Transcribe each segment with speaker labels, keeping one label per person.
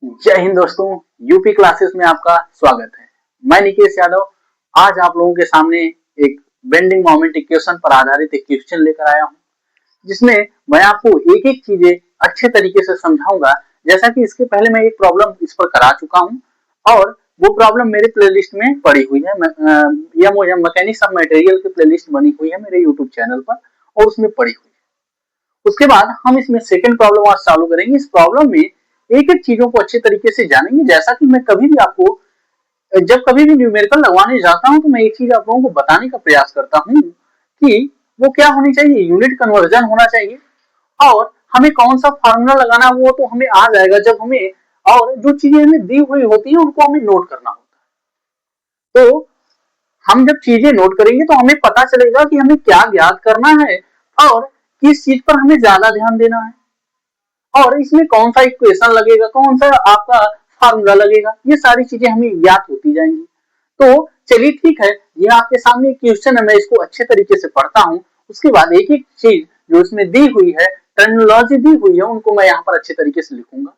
Speaker 1: जय हिंद दोस्तों, UP classes में आपका स्वागत है। मैं निकेश यादव आज आप लोगों के सामने एक बेंडिंग मोमेंट इक्वेशन पर आधारित एक क्वेश्चन लेकर आया हूं, जिसमें मैं आपको एक एक चीजें अच्छे तरीके से समझाऊंगा। जैसा कि इसके पहले मैं एक प्रॉब्लम इस पर करा चुका हूं और वो प्रॉब्लम मेरे प्लेलिस्ट में पड़ी हुई है। मैकेनिक्स ऑफ मटेरियल की प्लेलिस्ट बनी हुई है मेरे यूट्यूब चैनल पर और उसमें पड़ी हुई है। उसके बाद हम इसमें सेकेंड प्रॉब्लम आज चालू करेंगे। इस प्रॉब्लम में एक एक चीजों को अच्छे तरीके से जानेंगे। जैसा कि मैं कभी भी आपको जब कभी भी न्यूमेरिकल लगवाने जाता हूं तो मैं एक चीज आप लोगों को बताने का प्रयास करता हूं कि वो क्या होनी चाहिए, यूनिट कन्वर्जन होना चाहिए और हमें कौन सा फार्मूला लगाना वो तो हमें आ जाएगा जब हमें, और जो चीजें हमें दी हुई होती है उनको हमें नोट करना होता है। तो हम जब चीजें नोट करेंगे तो हमें पता चलेगा कि हमें क्या ज्ञात करना है और किस चीज पर हमें ज्यादा ध्यान देना है और इसमें कौन सा इक्वेशन लगेगा, कौन सा आपका फार्मूला लगेगा, ये सारी चीजें हमें ज्ञात होती जाएंगी। तो चलिए ठीक है, ये आपके सामने एक क्वेश्चन है, मैं इसको अच्छे तरीके से पढ़ता हूँ। उसके बाद एक एक चीज जो इसमें दी हुई है, टर्मिनोलॉजी दी हुई है, उनको मैं यहाँ पर अच्छे तरीके से लिखूंगा।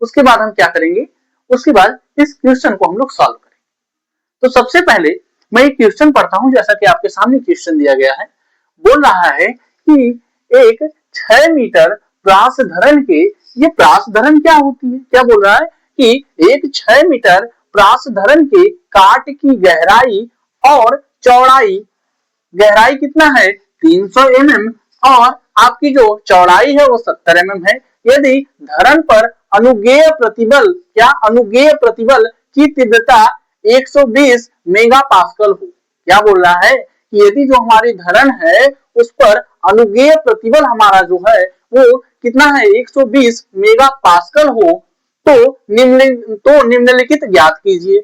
Speaker 1: उसके बाद हम क्या करेंगे, उसके बाद इस क्वेश्चन को हम लोग सॉल्व करेंगे। तो सबसे पहले मैं एक क्वेश्चन पढ़ता हूँ। जैसा कि आपके सामने क्वेश्चन दिया गया है, बोल रहा है कि एक 6 मीटर प्रास धरण के, ये प्रास धरण क्या होती है, क्या बोल रहा है कि एक 6 मीटर प्रास धरण के काट की गहराई और चौड़ाई, गहराई कितना है 300 mm और आपकी जो चौड़ाई है वो 70 mm है। यदि धरण पर अनुगेय प्रतिबल, क्या अनुगेय प्रतिबल की तीव्रता 120 मेगा पास्कल हो। क्या बोल रहा है कि यदि जो हमारी धरण है उस पर अनुगेय प्रतिबल हमारा जो है वो कितना है 120 मेगा पास्कल हो तो निम्नलिखित ज्ञात कीजिए।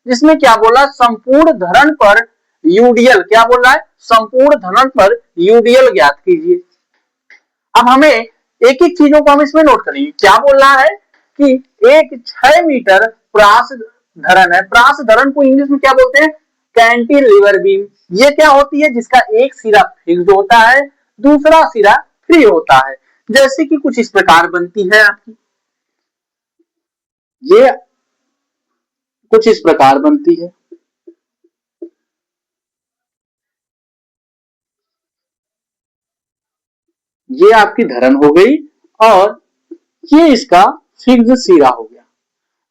Speaker 1: जिसमें क्या बोला, संपूर्ण धरण पर यूडीएल, क्या बोल रहा है संपूर्ण धरण पर यूडीएल ज्ञात कीजिए। अब हमें एक एक चीजों को हम इसमें नोट करेंगे। क्या बोल रहा है कि एक 6 मीटर प्रास धरण है। प्रास धरण को इंग्लिश में क्या बोलते हैं, कैंटिलीवर बीम। ये क्या होती है, जिसका एक सिरा फिक्स्ड होता है, दूसरा सिरा फ्री होता है। जैसे कि कुछ इस प्रकार बनती है आपकी, ये कुछ इस प्रकार बनती है। ये आपकी धरण हो गई और ये इसका फिक्स्ड सिरा हो गया।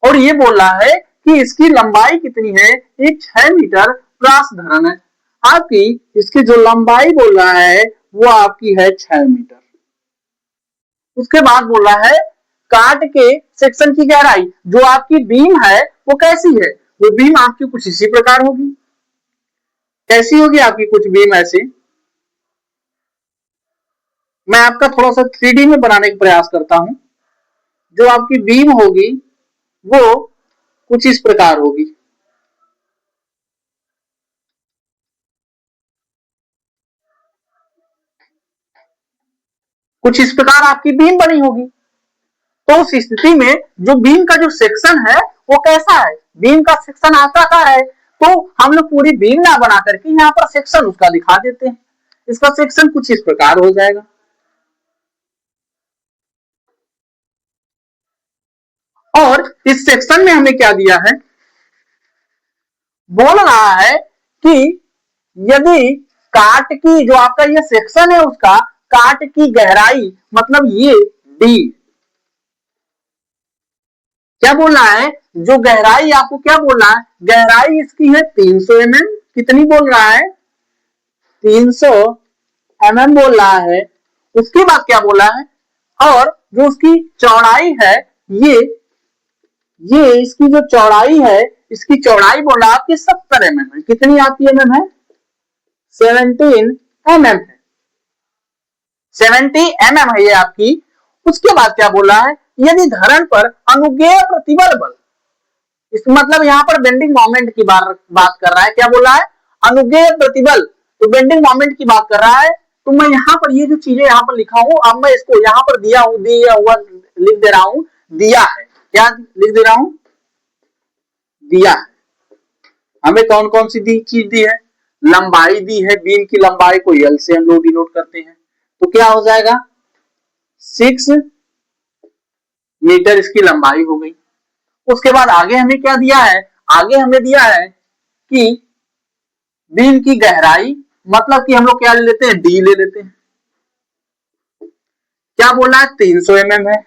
Speaker 1: और ये बोल रहा है कि इसकी लंबाई कितनी है, एक 6 मीटर प्रास धरण है आपकी, इसकी जो लंबाई बोल रहा है वो आपकी है 6 मीटर। उसके बाद बोल रहा है काट के सेक्शन की गहराई, जो आपकी बीम है वो कैसी है, वो बीम आपकी कुछ इसी प्रकार होगी। कैसी होगी आपकी कुछ बीम ऐसी, मैं आपका थोड़ा सा 3D में बनाने का प्रयास करता हूं। जो आपकी बीम होगी वो कुछ इस प्रकार होगी। कुछ इस प्रकार आपकी बीम बनी होगी। तो उस स्थिति में जो बीम का जो सेक्शन है वो कैसा है, बीम का सेक्शन आयताकार है। तो हम लोग पूरी बीम ना बना करके यहाँ पर सेक्शन उसका दिखा देते हैं। इसका सेक्शन कुछ इस प्रकार हो जाएगा। और इस सेक्शन में हमें क्या दिया है, बोल रहा है कि यदि काट की जो आपका ये सेक्शन है उसका काट की गहराई, मतलब ये डी, क्या बोल रहा है, जो गहराई आपको क्या बोल रहा है, गहराई इसकी है 300 mm। कितनी बोल रहा है, 300 mm बोल रहा है। उसके बाद क्या बोला है, और जो उसकी चौड़ाई है ये इसकी जो चौड़ाई है, इसकी चौड़ाई बोला आपकी 70 mm है। कितनी आपकी mm है, 17 mm है, 70 mm है ये आपकी। उसके बाद क्या बोला है, यदि धरण पर अनुगेय प्रतिबल बल, इस मतलब यहाँ पर बेंडिंग मोमेंट की बात कर रहा है। क्या बोला है, अनुगेय प्रतिबल, तो बेंडिंग मोमेंट की बात कर रहा है। तो मैं यहाँ पर ये जो चीजें यहाँ पर लिखा हूं, अब मैं इसको यहाँ पर दिया हुआ लिख दे रहा हूं, दिया है। क्या लिख दे रहा हूं, दिया है। हमें कौन कौन सी चीज दी है, लंबाई दी है, बीम की लंबाई को एल से हम लोग डिनोट करते हैं। तो क्या हो जाएगा, 6 मीटर इसकी लंबाई हो गई। उसके बाद आगे हमें क्या दिया है, आगे हमें दिया है कि बीम की गहराई, मतलब कि हम लोग क्या ले लेते हैं, डी ले लेते हैं। क्या बोला है, 300 mm है।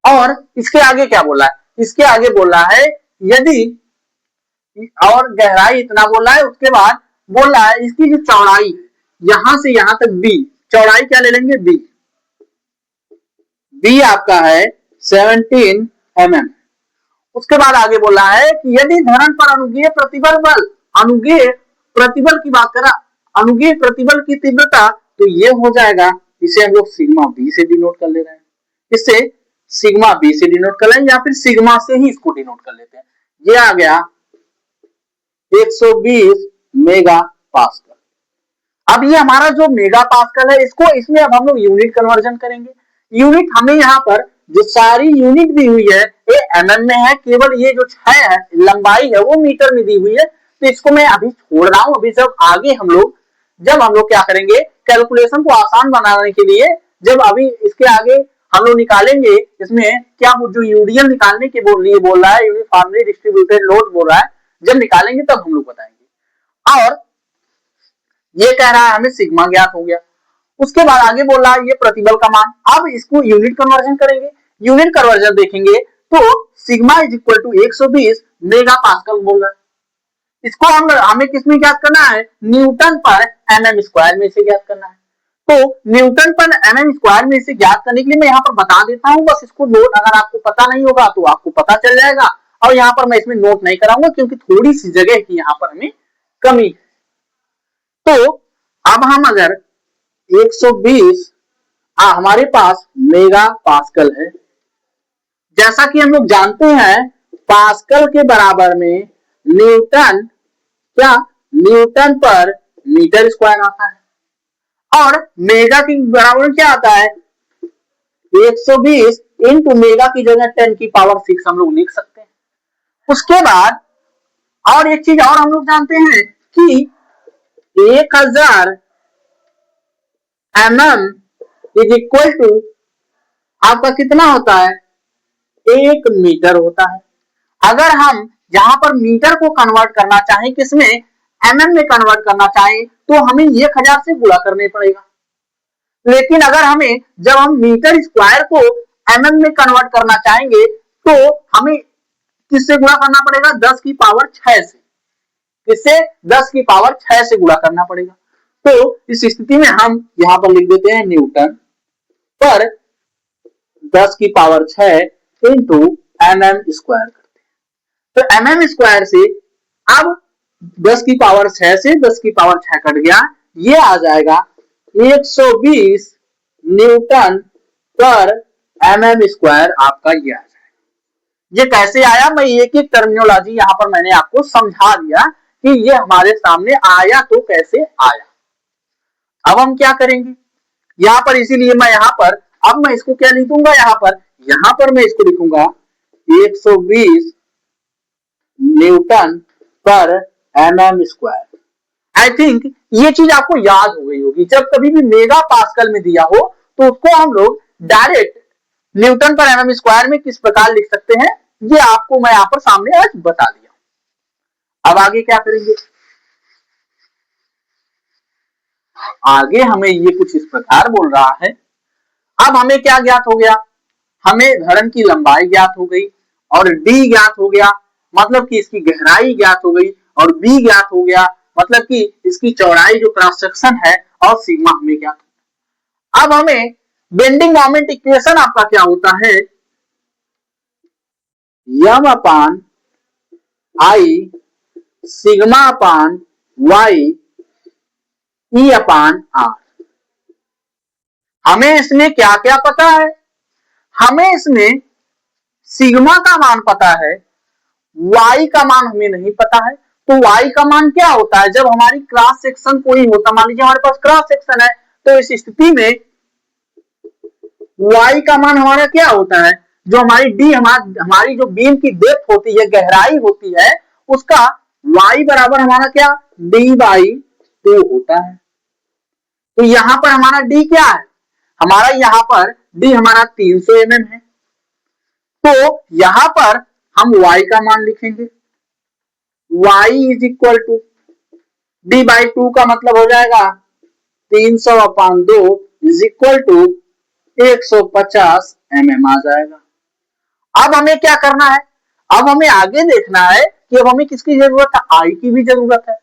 Speaker 1: और इसके आगे क्या बोला है, इसके आगे बोला है यदि, और गहराई इतना बोला है, उसके बाद बोला है इसकी जो चौड़ाई है यहां से यहां तक बी, चौड़ाई क्या ले लेंगे, बी, बी आपका है 17 mm। उसके बाद आगे बोला है कि यदि धरण पर अनुगीय प्रतिबल बल, अनुगीय प्रतिबल की बात करा, अनुगीय प्रतिबल की तीव्रता, तो ये हो जाएगा, इसे हम लोग सिग्मा बी से डिनोट कर ले रहे हैं, इससे सिग्मा बी से डिनोट कर लेंगे या फिर सिग्मा से ही इसको डिनोट कर लेते हैं। ये आ गया 120 मेगा पास्कल। अब ये हमारा जो मेगा पास्कल है, इसको इसमें अब हम लोग यूनिट कन्वर्जन करेंगे। यूनिट हमें यहाँ पर जो सारी यूनिट दी हुई है ये mm में है, केवल ये जो 6 है लंबाई है वो मीटर में दी हुई है, तो इसको मैं अभी छोड़ रहा हूं। अभी जब आगे हम लोग क्या करेंगे, कैलकुलेशन को आसान बनाने के लिए, जब अभी इसके आगे हम लोग निकालेंगे, इसमें क्या जो यूडीएल निकालने के लिए बोल रहा है, यूनिफॉर्मली डिस्ट्रीब्यूटेड लोड बोल रहा है, जब निकालेंगे तब हम लोग बताएंगे। और ये कह रहा है हमें सिग्मा ज्ञात हो गया। उसके बाद आगे बोल रहा है ये प्रतिबल का मान। अब इसको यूनिट कन्वर्जन करेंगे, यूनिट कन्वर्जन देखेंगे तो sigma is equal to 120 mega pascal बोल रहा है। इसको हमें किसमें ज्ञात करना है, न्यूटन पर एमएम स्क्वायर में से ज्ञात करना है। तो न्यूटन पर एमएम स्क्वायर में से ज्ञात करने के लिए मैं यहाँ पर बता देता हूँ, बस इसको नोट, अगर आपको पता नहीं होगा तो आपको पता चल जाएगा, और यहाँ पर मैं इसमें नोट नहीं कराऊंगा क्योंकि थोड़ी सी जगह की यहाँ पर हमें कमी है। तो अब हम अगर 120 हमारे पास मेगा पास्कल है, जैसा कि हम लोग जानते हैं पास्कल के बराबर में न्यूटन, क्या न्यूटन पर मीटर स्क्वायर आता है, और मेगा के बराबर क्या आता है 120 इंटू मेगा की जगह 10 की पावर 6 हम लोग लिख सकते हैं। उसके बाद और एक चीज और हम लोग जानते हैं कि 1000 mm इज इक्वल टू आपका कितना होता है, 1 मीटर होता है। अगर हम यहां पर मीटर को कन्वर्ट करना चाहें, किसमें, एमएम में कन्वर्ट करना चाहें, तो हमें 1000 से गुणा करने पड़ेगा। लेकिन अगर हमें, जब हम मीटर स्क्वायर को एमएम में कन्वर्ट करना चाहेंगे तो हमें किससे गुणा करना पड़ेगा, 10 की पावर 6 से, किससे, 10 की पावर 6 से गुणा करना पड़ेगा। तो इस स्थिति में हम यहां पर लिख देते हैं न्यूटन पर 10 की पावर 6 इंटू एमएम स्क्वायर करते हैं। तो एमएम स्क्वायर से अब 10 की पावर 6 से 10 की पावर 6 कट गया, ये आ जाएगा 120 न्यूटन पर एमएम स्क्वायर, आपका ये आ जाएगा। ये कैसे आया, मैं एक एक टर्मिनोलॉजी यहां पर मैंने आपको समझा दिया कि ये हमारे सामने आया तो कैसे आया। अब हम क्या करेंगे यहां पर, इसीलिए मैं यहां पर, अब मैं इसको क्या लिखूंगा, यहां पर मैं इसको लिखूंगा 120 न्यूटन पर एमएम स्क्वायर। आई थिंक ये चीज आपको याद हो गई होगी, जब कभी भी मेगा पास्कल में दिया हो तो उसको हम लोग डायरेक्ट न्यूटन पर एमएम स्क्वायर में किस प्रकार लिख सकते हैं, ये आपको मैं यहां पर सामने आज बता दिया। अब आगे क्या करेंगे, आगे हमें ये कुछ इस प्रकार बोल रहा है। अब हमें क्या ज्ञात हो गया, हमें धरण की लंबाई ज्ञात हो गई और डी ज्ञात हो गया, मतलब कि इसकी गहराई ज्ञात हो गई, और बी ज्ञात हो गया, मतलब कि इसकी चौड़ाई जो क्रॉस सेक्शन है, और सिग्मा हमें ज्ञात हो। अब हमें बेंडिंग मोमेंट इक्वेशन आपका क्या होता है, M upon I sigma upon Y E upon R. हमें इसमें क्या क्या पता है, हमें इसमें सिग्मा का मान पता है, y का मान हमें नहीं पता है। तो y का मान क्या होता है, जब हमारी क्रॉस सेक्शन कोई होता, मान लीजिए हमारे पास क्रॉस सेक्शन है, तो इस स्थिति में y का मान हमारा क्या होता है, जो हमारी डी, हमारी जो बीम की डेप्थ होती है, गहराई होती है, उसका y बराबर हमारा क्या, d/2 होता है। तो यहां पर हमारा d क्या है, हमारा यहाँ पर डी हमारा 300 mm है, तो यहां पर हम y का मान लिखेंगे, y is equal to d by 2 का मतलब हो जाएगा 300/2 इज इक्वल टू 150 mm आ जाएगा। अब हमें क्या करना है, अब हमें आगे देखना है कि अब हमें किसकी जरूरत है, आई की भी जरूरत है।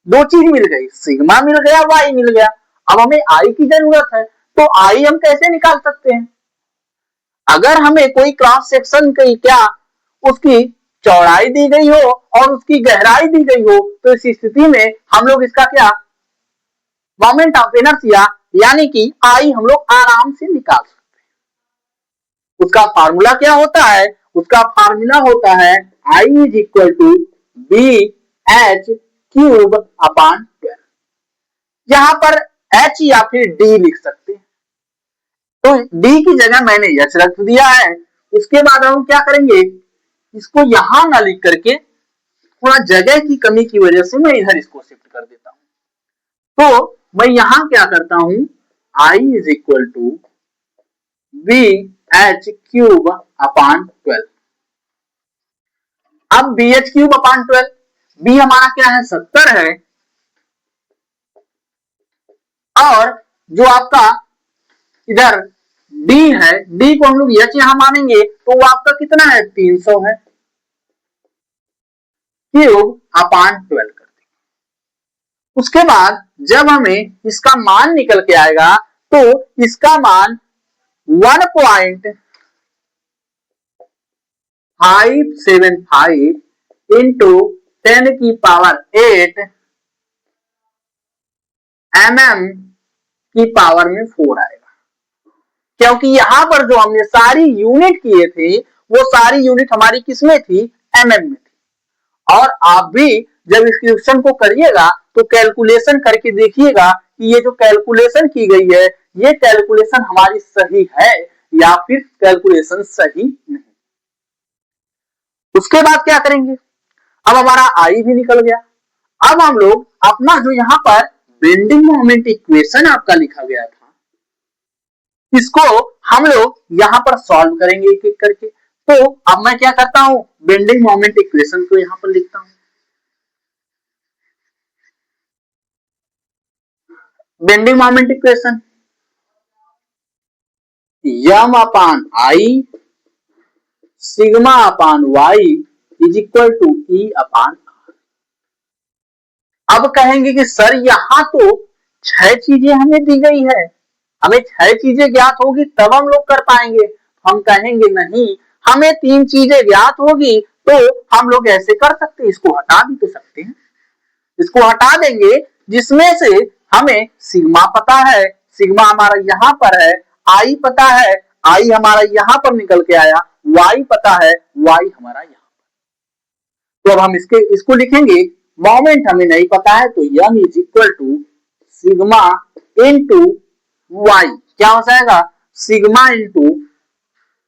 Speaker 1: दो चीज मिल गई, सिग्मा मिल गया, वाई मिल गया। अब हमें आई की जरूरत है, तो आई हम कैसे निकाल सकते हैं, अगर हमें कोई क्रॉस सेक्शन की क्या उसकी चौड़ाई दी गई हो और उसकी गहराई दी गई हो, तो इस स्थिति में हम लोग इसका क्या मोमेंट ऑफ इनर्शिया यानी कि आई हम लोग आराम से निकाल सकते हैं। उसका फार्मूला क्या होता है, उसका फार्मूला होता है I is equal to B H cube upon 12। यहां पर एच या फिर डी लिख सकते हैं, तो डी की जगह मैंने एच रख दिया है। उसके बाद हम क्या करेंगे, इसको यहां ना लिख करके थोड़ा जगह की कमी की वजह से मैं इधर इसको शिफ्ट कर देता हूं, तो मैं यहां क्या करता हूं, I is equal to B H cube upon 12। अब B H cube upon 12, B हमारा क्या है 70 है, और जो आपका इधर डी है, डी को हम लोग एच यहां मानेंगे तो वो आपका कितना है 300 है, क्यूब अपॉन 12 कर देंगे। उसके बाद जब हमें इसका मान निकल के आएगा तो इसका मान 1.575 इंटू 10 की पावर 8 mm की पावर में 4 आएगा, क्योंकि यहां पर जो हमने सारी यूनिट किए थे वो सारी यूनिट हमारी किसमें थी, mm में थी। और आप भी जब इस क्वेश्चन को करिएगा तो कैलकुलेशन करके देखिएगा कि ये जो कैलकुलेशन की गई है ये कैलकुलेशन हमारी सही है या फिर कैलकुलेशन सही नहीं। उसके बाद क्या करेंगे, अब हमारा आई भी निकल गया। अब हम लोग अपना जो यहां पर बेंडिंग मोमेंट इक्वेशन आपका लिखा गया था इसको हम लोग यहां पर सॉल्व करेंगे एक एक करके। तो अब मैं क्या करता हूं, बेंडिंग मोमेंट इक्वेशन को यहां पर लिखता हूं, bending moment equation M upon I sigma upon y is equal to E upon R. अब कहेंगे कि सर यहां तो 6 चीजें हमें दी गई है, हमें 6 चीजें ज्ञात होगी तब हम लोग कर पाएंगे। हम कहेंगे नहीं, हमें 3 चीजें ज्ञात होगी तो हम लोग ऐसे कर सकते हैं, इसको हटा भी तो सकते हैं। इसको हटा देंगे जिसमें से हमें सिग्मा पता है, सिग्मा हमारा यहां पर है, आई पता है, आई हमारा यहां पर निकल के आया, वाई पता है, वाई हमारा यहां पर। तो अब हम इसको लिखेंगे, मोमेंट हमें नहीं पता है तो M is equal to sigma into Y, क्या हो जाएगा सिग्मा इनटू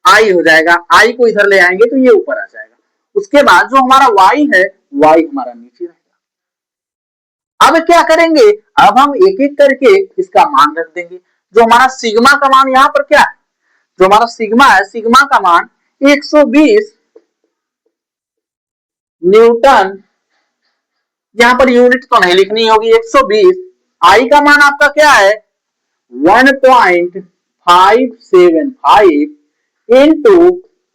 Speaker 1: आई हो जाएगा, आई को इधर ले आएंगे तो ये ऊपर आ जाएगा। उसके बाद जो हमारा वाई है, वाई हमारा नीचे रहेगा। अब क्या करेंगे, अब हम एक एक करके इसका मान रख देंगे। जो हमारा सिग्मा का मान यहां पर क्या है, जो हमारा सिग्मा है, सिग्मा का मान 120 न्यूटन, यहां पर यूनिट तो नहीं लिखनी होगी, 120। आई का मान आपका क्या है 1.575 इंटू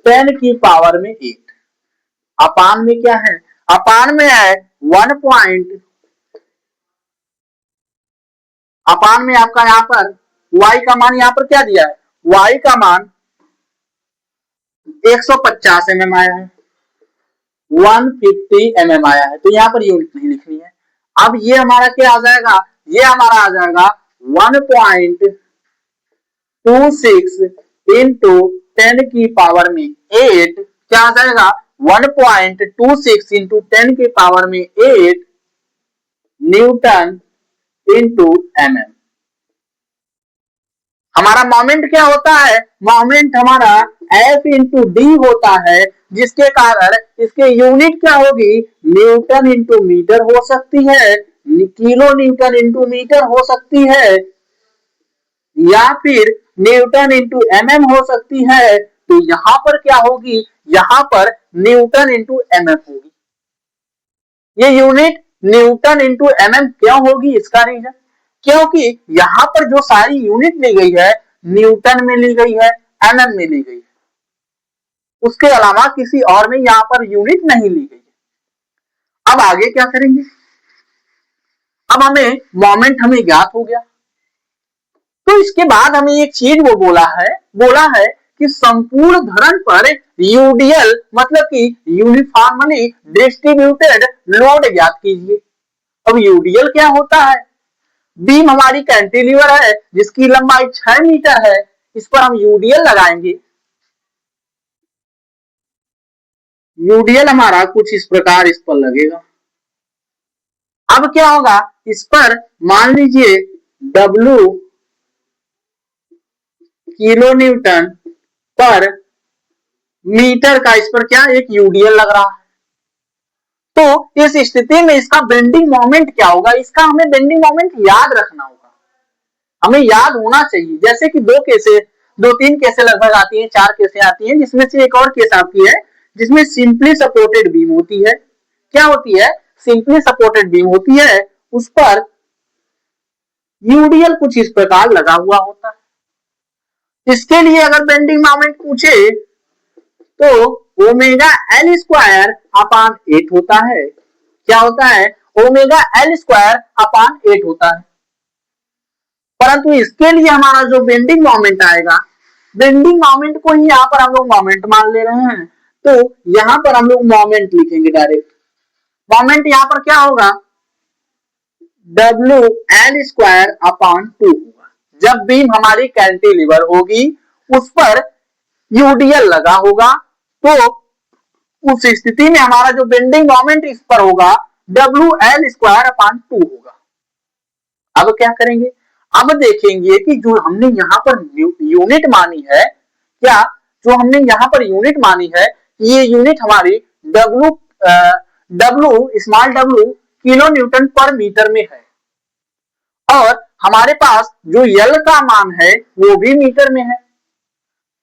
Speaker 1: 10 की पावर में 8, अपान में क्या है, अपान में है 1 पॉइंट, अपान में आपका यहां पर y का मान यहां पर क्या दिया है, y का मान 150 mm आया है, 150 mm आया है, तो यहां पर यूनिट नहीं लिखनी है। अब ये हमारा क्या आ जाएगा, ये हमारा आ जाएगा 1.26 इंटू 10 की पावर में 8, क्या आ जाएगा 1.26 इंटू 10 की पावर में 8 न्यूटन इंटू mm। हमारा मोमेंट क्या होता है, मोमेंट हमारा F इंटू डी होता है, जिसके कारण इसके यूनिट क्या होगी, न्यूटन इंटू मीटर हो सकती है, किलो न्यूटन इंटू मीटर हो सकती है, या फिर न्यूटन इंटू एमएम हो सकती है, तो यहां पर क्या होगी, यहां पर न्यूटन इंटू एमएम होगी। ये यूनिट न्यूटन इंटू एमएम क्यों होगी, इसका रीजन, क्योंकि यहां पर जो सारी यूनिट ली गई है न्यूटन में ली गई है, एमएम में ली गई है, उसके अलावा किसी और में यहां पर यूनिट नहीं ली गई है। अब आगे क्या करेंगे, अब हमें मोमेंट हमें ज्ञात हो गया, तो इसके बाद हमें एक चीज वो बोला है कि संपूर्ण धरण पर यूडीएल मतलब कि यूनिफॉर्मली डिस्ट्रीब्यूटेड लोड ज्ञात कीजिए। अब यूडीएल क्या होता है, बीम हमारी कैंटिलीवर है जिसकी लंबाई 6 मीटर है, इस पर हम यूडीएल लगाएंगे। यूडीएल हमारा कुछ इस प्रकार इस पर लगेगा। अब क्या होगा, इस पर मान लीजिए W किलो न्यूटन पर मीटर का इस पर क्या एक यूडीएल लग रहा है। तो इस स्थिति में इसका बेंडिंग मोमेंट क्या होगा, इसका हमें बेंडिंग मोमेंट याद रखना होगा, हमें याद होना चाहिए। जैसे कि दो तीन केसें लगभग आती हैं, 4 केसें आती हैं, जिसमें से एक और केस आपकी है जिसमें सिंपली सपोर्टेड बीम होती है। क्या होती है, सिंपली सपोर्टेड बीम होती है, उस पर यूडीएल कुछ इस प्रकार लगा हुआ होता है। इसके लिए अगर बेंडिंग मोमेंट पूछे तो ओमेगा एल स्क्वायर अपान 8 होता है। क्या होता है, ओमेगा एल स्क्वायर अपान 8 होता है। परंतु इसके लिए हमारा जो बेंडिंग मोमेंट आएगा, बेंडिंग मोमेंट को ही यहाँ पर हम लोग मोमेंट मान ले रहे हैं, तो यहाँ पर हम लोग मोमेंट लिखेंगे डायरेक्ट। मोमेंट यहाँ पर क्या होगा, डब्ल्यू एल स्क्वायर अपॉन 2 होगा। जब बीम हमारी कैंटिलीवर होगी उस पर यूडीएल लगा होगा, तो उस स्थिति में हमारा जो बेंडिंग मोमेंट इस पर होगा डब्ल्यू एल स्क्वायर अपॉन 2 होगा। अब क्या करेंगे, अब देखेंगे कि जो हमने यहाँ पर यूनिट मानी है, क्या जो हमने यहाँ पर यूनिट मानी है, ये यूनिट हमारी स्मॉल डब्ल्यू किलो न्यूटन पर मीटर में है, और हमारे पास जो यल का मान है वो भी मीटर में है।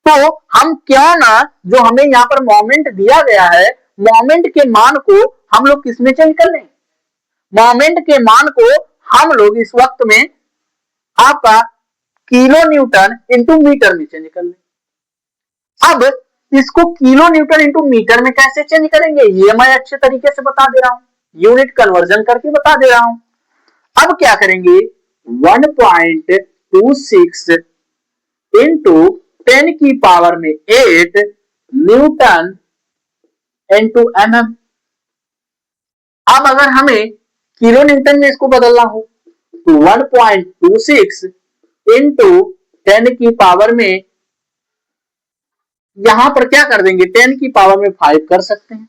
Speaker 1: तो हम क्यों ना जो हमें यहाँ पर मोमेंट दिया गया है, मोमेंट के मान को हम लोग किसमें चेंज कर लें, मोमेंट के मान को हम लोग इस वक्त में आपका किलो न्यूटन इंटू मीटर में चेंज कर लें। अब इसको किलो न्यूटन इंटू मीटर में कैसे चेंज करेंगे, ये मैं अच्छे तरीके से बता दे रहा हूं, यूनिट कन्वर्जन करके बता दे रहा हूं। अब क्या करेंगे, 1.26 इंटू 10 की पावर में 8 न्यूटन इंटू एमएम। अब अगर हमें किलो न्यूटन में इसको बदलना हो तो 1.26 इंटू 10 की पावर में, यहां पर क्या कर देंगे, 10 की पावर में 5 कर सकते हैं,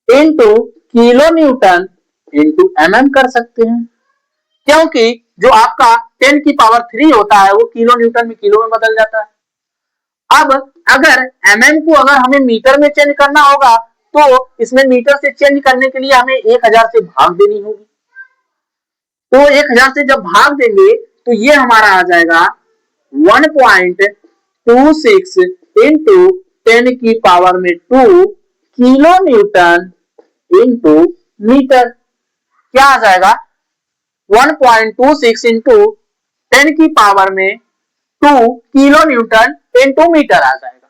Speaker 1: into kilo Newton into MM कर सकते हैं, क्योंकि जो आपका 10 की पावर 3 होता है वो किलो न्यूटन में किलो में बदल जाता है। अब अगर एमएम को अगर हमें मीटर में चेंज करना होगा तो इसमें मीटर से चेंज करने के लिए हमें 1000 से भाग देनी होगी। तो 1000 से जब भाग देंगे तो ये हमारा आ जाएगा 1.26 इंटू 10 की पावर में 2 किलो न्यूटन इंटू मीटर। क्या आ जाएगा, 1.26 इंटू 10 की पावर में 2 किलो न्यूटन इंटू मीटर आ जाएगा।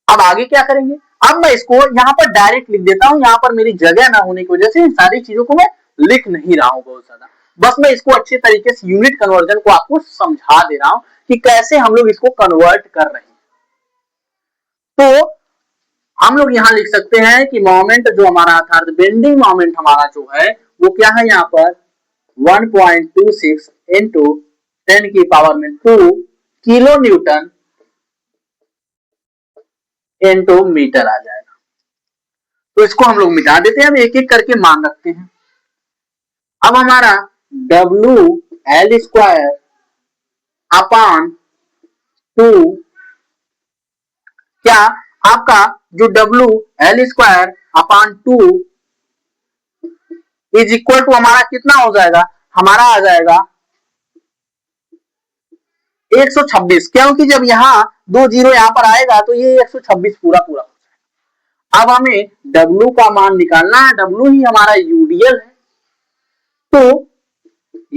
Speaker 1: अब आगे क्या करेंगे, अब मैं इसको यहाँ पर डायरेक्ट लिख देता हूं, यहाँ पर मेरी जगह ना होने की वजह से इन सारी चीजों को मैं लिख नहीं रहा हूं बहुत ज्यादा, बस मैं इसको अच्छे तरीके से यूनिट कन्वर्जन को आपको समझा दे रहा हूं कि कैसे हम लोग इसको कन्वर्ट कर रहे हैं। तो हम लोग यहां लिख सकते हैं कि मोमेंट जो हमारा अर्थात बेंडिंग मोमेंट हमारा जो है वो क्या है, यहाँ पर 1.26 इंटू 10 की पावर में 2 किलो न्यूटन इंटू मीटर आ जाएगा। तो इसको हम लोग मिटा देते हैं, अब एक एक करके मान रखते हैं। अब हमारा डब्ल्यू एल स्क्वायर अपान 2, क्या आपका जो W L square upon 2 is equal to हमारा कितना हो जाएगा, हमारा आ जाएगा 126, क्योंकि जब यहाँ 2 जीरो यहाँ पर आएगा तो ये 126 पूरा पूरा हो जाएगा। अब हमें W का मान निकालना है, W ही हमारा यूडीएल है, तो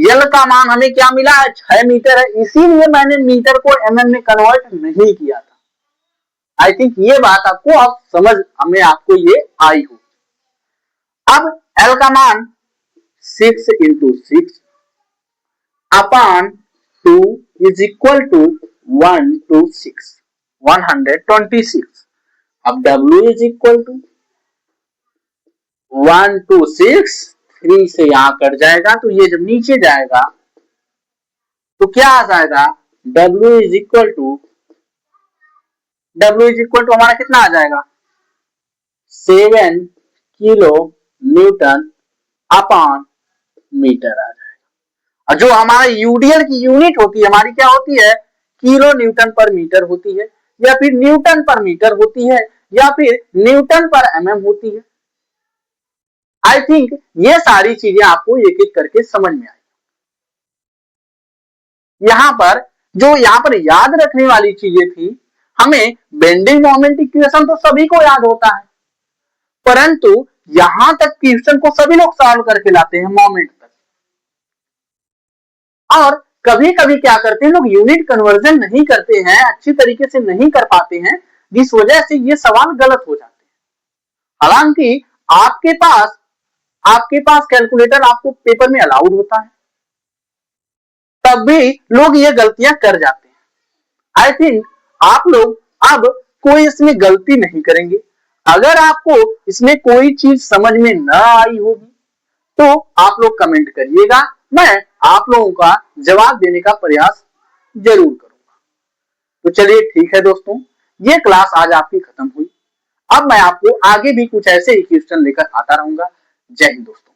Speaker 1: L का मान हमें क्या मिला है, 6 मीटर है, इसीलिए मैंने मीटर को mm में कन्वर्ट नहीं किया था। आई थिंक ये बात आपको अब समझ में आपको ये आई हो। अब L का मान 6 into 6 upon 2 is equal to 126, 126। अब W इज इक्वल टू 126, 3 से यहां कट जाएगा, तो ये जब नीचे जाएगा तो क्या आ जाएगा, W इज इक्वल टू हमारा कितना आ जाएगा, 7 किलो न्यूटन अपॉन मीटर आ जाएगा। और जो हमारा यूडीएल की यूनिट होती है हमारी क्या होती है, किलो न्यूटन पर मीटर होती है, या फिर न्यूटन पर मीटर होती है, या फिर न्यूटन पर एमएम होती है। आई थिंक ये सारी चीजें आपको एक एक करके समझ में आई। यहां पर याद रखने वाली चीजें थी, हमें बेंडिंग मोमेंट इक्वेशन तो सभी को याद होता है, परंतु यहां तक क्वेश्चन को सभी लोग सॉल्व करके लाते हैं मोमेंट तक, और कभी कभी क्या करते हैं लोग, यूनिट कन्वर्जन नहीं करते हैं, अच्छी तरीके से नहीं कर पाते हैं, जिस वजह से ये सवाल गलत हो जाते हैं। हालांकि आपके पास कैलकुलेटर आपको पेपर में अलाउड होता है, तब भी लोग ये गलतियां कर जाते हैं। आई थिंक आप लोग अब कोई इसमें गलती नहीं करेंगे। अगर आपको इसमें कोई चीज समझ में न आई होगी तो आप लोग कमेंट करिएगा, मैं आप लोगों का जवाब देने का प्रयास जरूर करूंगा। तो चलिए ठीक है दोस्तों, ये क्लास आज आपकी खत्म हुई। अब मैं आपको आगे भी कुछ ऐसे ही क्वेश्चन लेकर आता रहूंगा। जय हिंद दोस्तों।